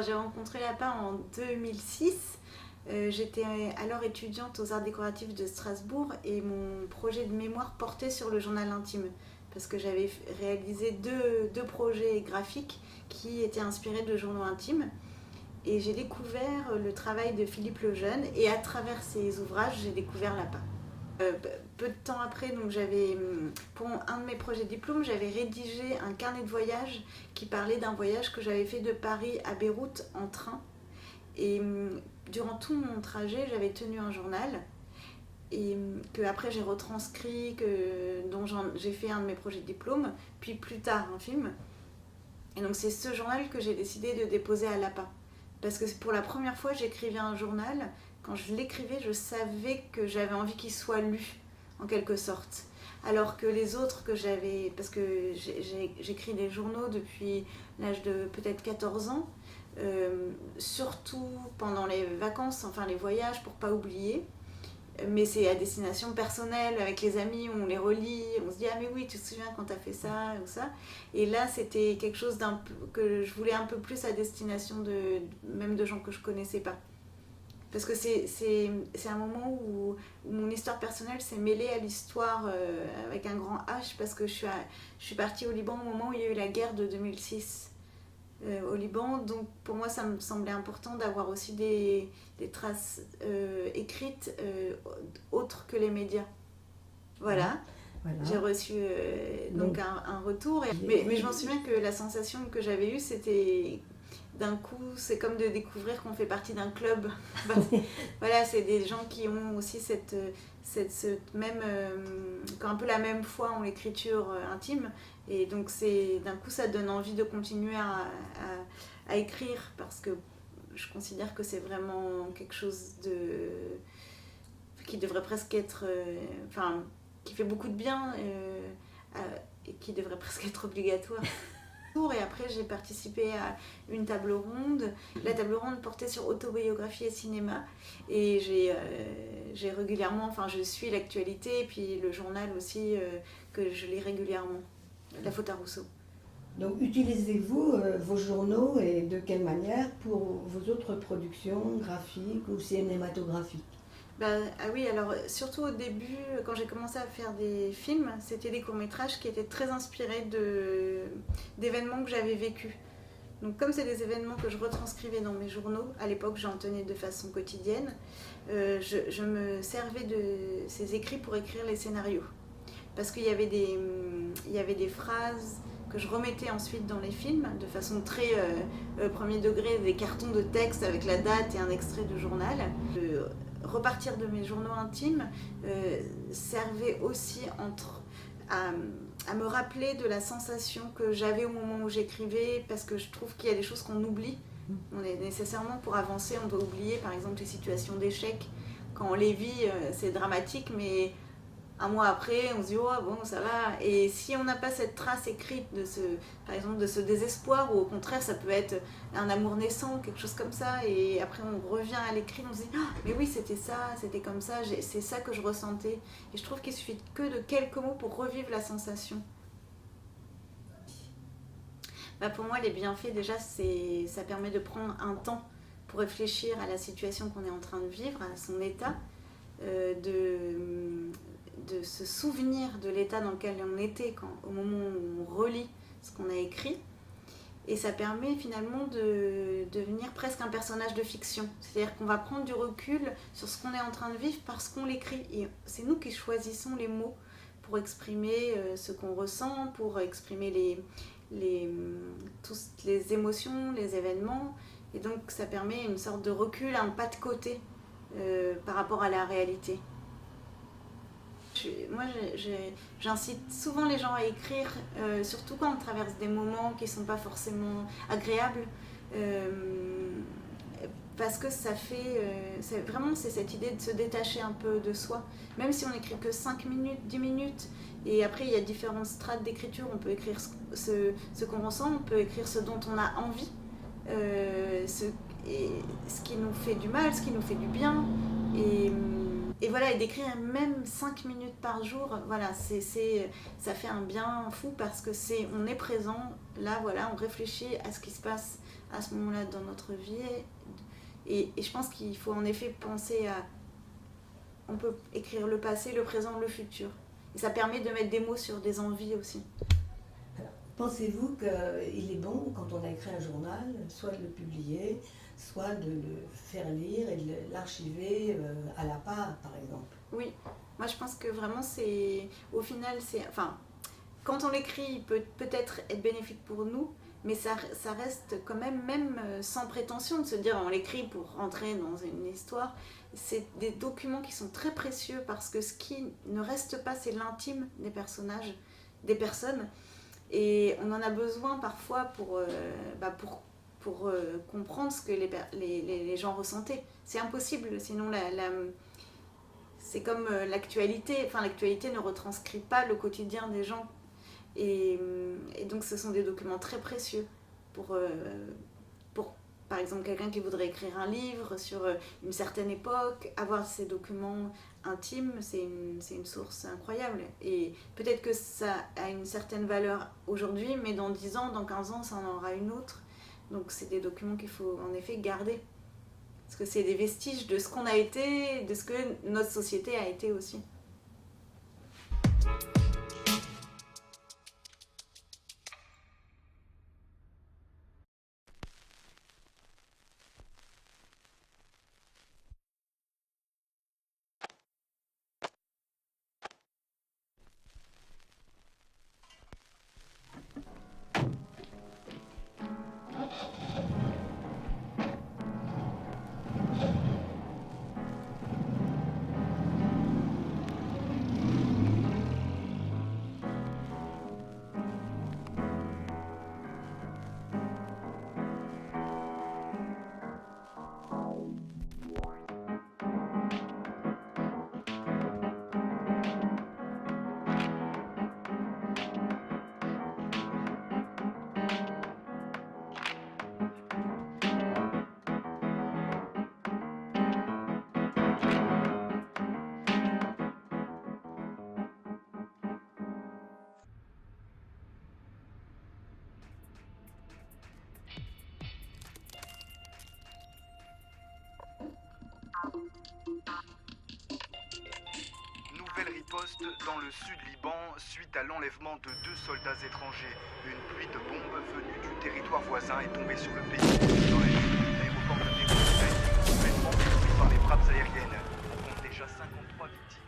alors j'ai rencontré Lapin en 2006. J'étais alors étudiante aux Arts décoratifs de Strasbourg et mon projet de mémoire portait sur le journal intime. Parce que j'avais réalisé deux projets graphiques qui étaient inspirés de journaux intimes. Et j'ai découvert le travail de Philippe Lejeune et à travers ses ouvrages, j'ai découvert Lapin. Peu de temps après, donc pour un de mes projets de diplôme, j'avais rédigé un carnet de voyage qui parlait d'un voyage que j'avais fait de Paris à Beyrouth en train. Et durant tout mon trajet, j'avais tenu un journal et que après j'ai retranscrit, dont j'ai fait un de mes projets de diplôme, puis plus tard un film. Et donc c'est ce journal que j'ai décidé de déposer à Lapin. Parce que pour la première fois, j'écrivais un journal. Quand je l'écrivais, je savais que j'avais envie qu'il soit lu, en quelque sorte. Alors que les autres que j'avais... Parce que j'écris des journaux depuis l'âge de peut-être 14 ans, surtout pendant les vacances, enfin les voyages, pour pas oublier. Mais c'est à destination personnelle, avec les amis, on les relit, on se dit « Ah mais oui, tu te souviens quand t'as fait ça ou ça ?» Et là, c'était quelque chose que je voulais un peu plus à destination même de gens que je connaissais pas. Parce que c'est un moment où mon histoire personnelle s'est mêlée à l'histoire avec un grand H, parce que je suis partie au Liban au moment où il y a eu la guerre de 2006 au Liban. Donc pour moi, ça me semblait important d'avoir aussi des traces écrites autres que les médias. Voilà. J'ai reçu donc un retour. Mais je m'en souviens que la sensation que j'avais eue, c'était d'un coup, c'est comme de découvrir qu'on fait partie d'un club. Voilà, c'est des gens qui ont aussi cette même, qui ont un peu la même foi en l'écriture intime. Et donc d'un coup, ça donne envie de continuer à écrire, parce que je considère que c'est vraiment quelque chose qui devrait presque être... qui fait beaucoup de bien et qui devrait presque être obligatoire. Et après, j'ai participé à une table ronde. La table ronde portait sur autobiographie et cinéma. Et j'ai régulièrement, je suis l'actualité, et puis le journal aussi, que je lis régulièrement, La Faute à Rousseau. Donc, utilisez-vous vos journaux et de quelle manière pour vos autres productions graphiques ou cinématographiques ? Ah oui, alors surtout au début, quand j'ai commencé à faire des films, c'était des courts-métrages qui étaient très inspirés d'événements que j'avais vécus. Donc comme c'est des événements que je retranscrivais dans mes journaux, à l'époque j'en tenais de façon quotidienne, je me servais de ces écrits pour écrire les scénarios. Parce qu'il y avait des phrases que je remettais ensuite dans les films, de façon très premier degré, des cartons de texte avec la date et un extrait de journal. Repartir de mes journaux intimes servait aussi à me rappeler de la sensation que j'avais au moment où j'écrivais, parce que je trouve qu'il y a des choses qu'on oublie. On est nécessairement, pour avancer, on doit oublier par exemple les situations d'échec. Quand on les vit, c'est dramatique, mais un mois après, on se dit « Oh bon, ça va ». Et si on n'a pas cette trace écrite par exemple de ce désespoir, ou au contraire ça peut être un amour naissant, quelque chose comme ça, et après on revient à l'écrit, on se dit « Ah, mais oui, c'était ça, c'était comme ça, c'est ça que je ressentais ». Et je trouve qu'il suffit que de quelques mots pour revivre la sensation. Pour moi, les bienfaits, déjà, ça permet de prendre un temps pour réfléchir à la situation qu'on est en train de vivre, à son état, de se souvenir de l'état dans lequel on était au moment où on relit ce qu'on a écrit. Et ça permet finalement de devenir presque un personnage de fiction. C'est-à-dire qu'on va prendre du recul sur ce qu'on est en train de vivre parce qu'on l'écrit. Et c'est nous qui choisissons les mots pour exprimer ce qu'on ressent, pour exprimer toutes les émotions, les événements. Et donc ça permet une sorte de recul, un pas de côté par rapport à la réalité. Moi, j'incite souvent les gens à écrire, surtout quand on traverse des moments qui ne sont pas forcément agréables, parce que ça fait... c'est cette idée de se détacher un peu de soi. Même si on n'écrit que 5 minutes, 10 minutes, et après il y a différentes strates d'écriture, on peut écrire ce qu'on ressent, on peut écrire ce dont on a envie, ce qui nous fait du mal, ce qui nous fait du bien, et voilà, et d'écrire même 5 minutes par jour, voilà, ça fait un bien fou, parce que on est présent, là, voilà, on réfléchit à ce qui se passe à ce moment-là dans notre vie. Et je pense qu'il faut en effet penser à... On peut écrire le passé, le présent, le futur. Et ça permet de mettre des mots sur des envies aussi. Alors, pensez-vous qu'il est bon, quand on a écrit un journal, soit de le publier, soit de le faire lire et de l'archiver à la part, par exemple? Oui, moi je pense que vraiment c'est... Au final, c'est... Enfin, quand on l'écrit, il peut peut-être être bénéfique pour nous, mais ça reste quand même sans prétention de se dire on l'écrit pour rentrer dans une histoire. C'est des documents qui sont très précieux parce que ce qui ne reste pas, c'est l'intime des personnages, des personnes. Et on en a besoin parfois pour comprendre ce que les gens ressentaient. C'est impossible, sinon c'est comme l'actualité. Enfin, l'actualité ne retranscrit pas le quotidien des gens. Et donc ce sont des documents très précieux pour par exemple, quelqu'un qui voudrait écrire un livre sur une certaine époque, avoir ces documents intimes, c'est une source incroyable. Et peut-être que ça a une certaine valeur aujourd'hui, mais dans 10 ans, dans 15 ans, ça en aura une autre. Donc c'est des documents qu'il faut en effet garder. Parce que c'est des vestiges de ce qu'on a été, de ce que notre société a été aussi. Nouvelle riposte dans le sud Liban suite à l'enlèvement de 2 soldats étrangers. Une pluie de bombes venue du territoire voisin est tombée sur le pays. Dans la nuit, l'aéroport de Beyrouth a été complètement détruit par les frappes aériennes. On compte déjà 53 victimes.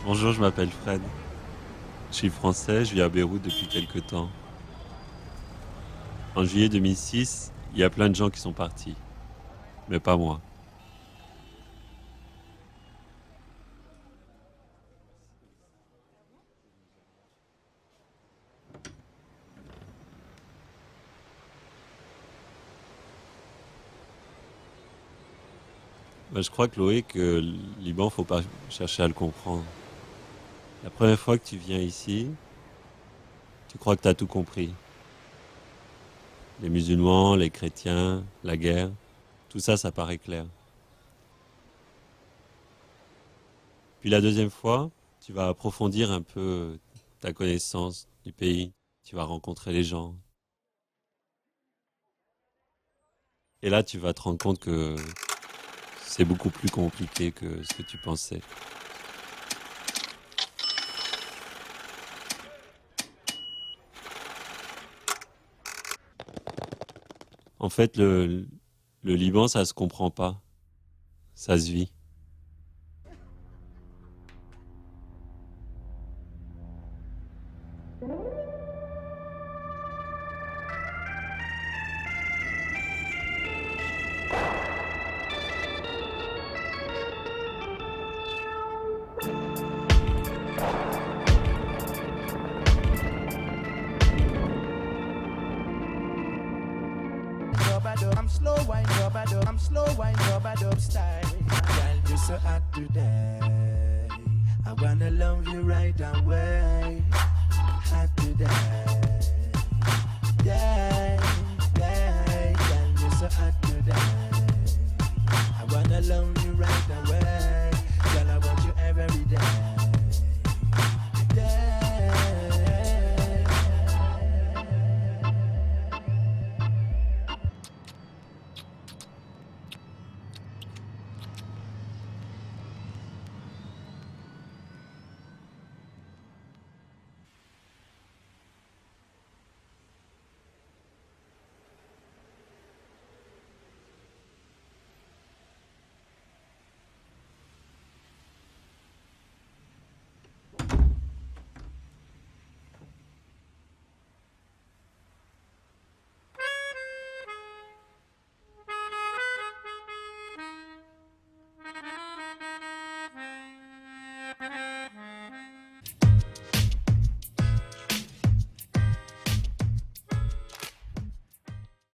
Bonjour, je m'appelle Fred. Je suis français, je vis à Beyrouth depuis quelques temps. En juillet 2006, il y a plein de gens qui sont partis, mais pas moi. Je crois, Chloé, que le Liban, faut pas chercher à le comprendre. La première fois que tu viens ici, tu crois que tu as tout compris. Les musulmans, les chrétiens, la guerre, tout ça, ça paraît clair. Puis la deuxième fois, tu vas approfondir un peu ta connaissance du pays. Tu vas rencontrer les gens. Et là, tu vas te rendre compte que c'est beaucoup plus compliqué que ce que tu pensais. En fait, le Liban, ça se comprend pas. Ça se vit. I'm slow wine rubber, I'm slow wine rubber style. Girl, you're so hot today. I wanna love you right away. Hot today. Yeah, yeah, girl, you're so hot today. I wanna love you right away. Girl, I want you every day. Yeah.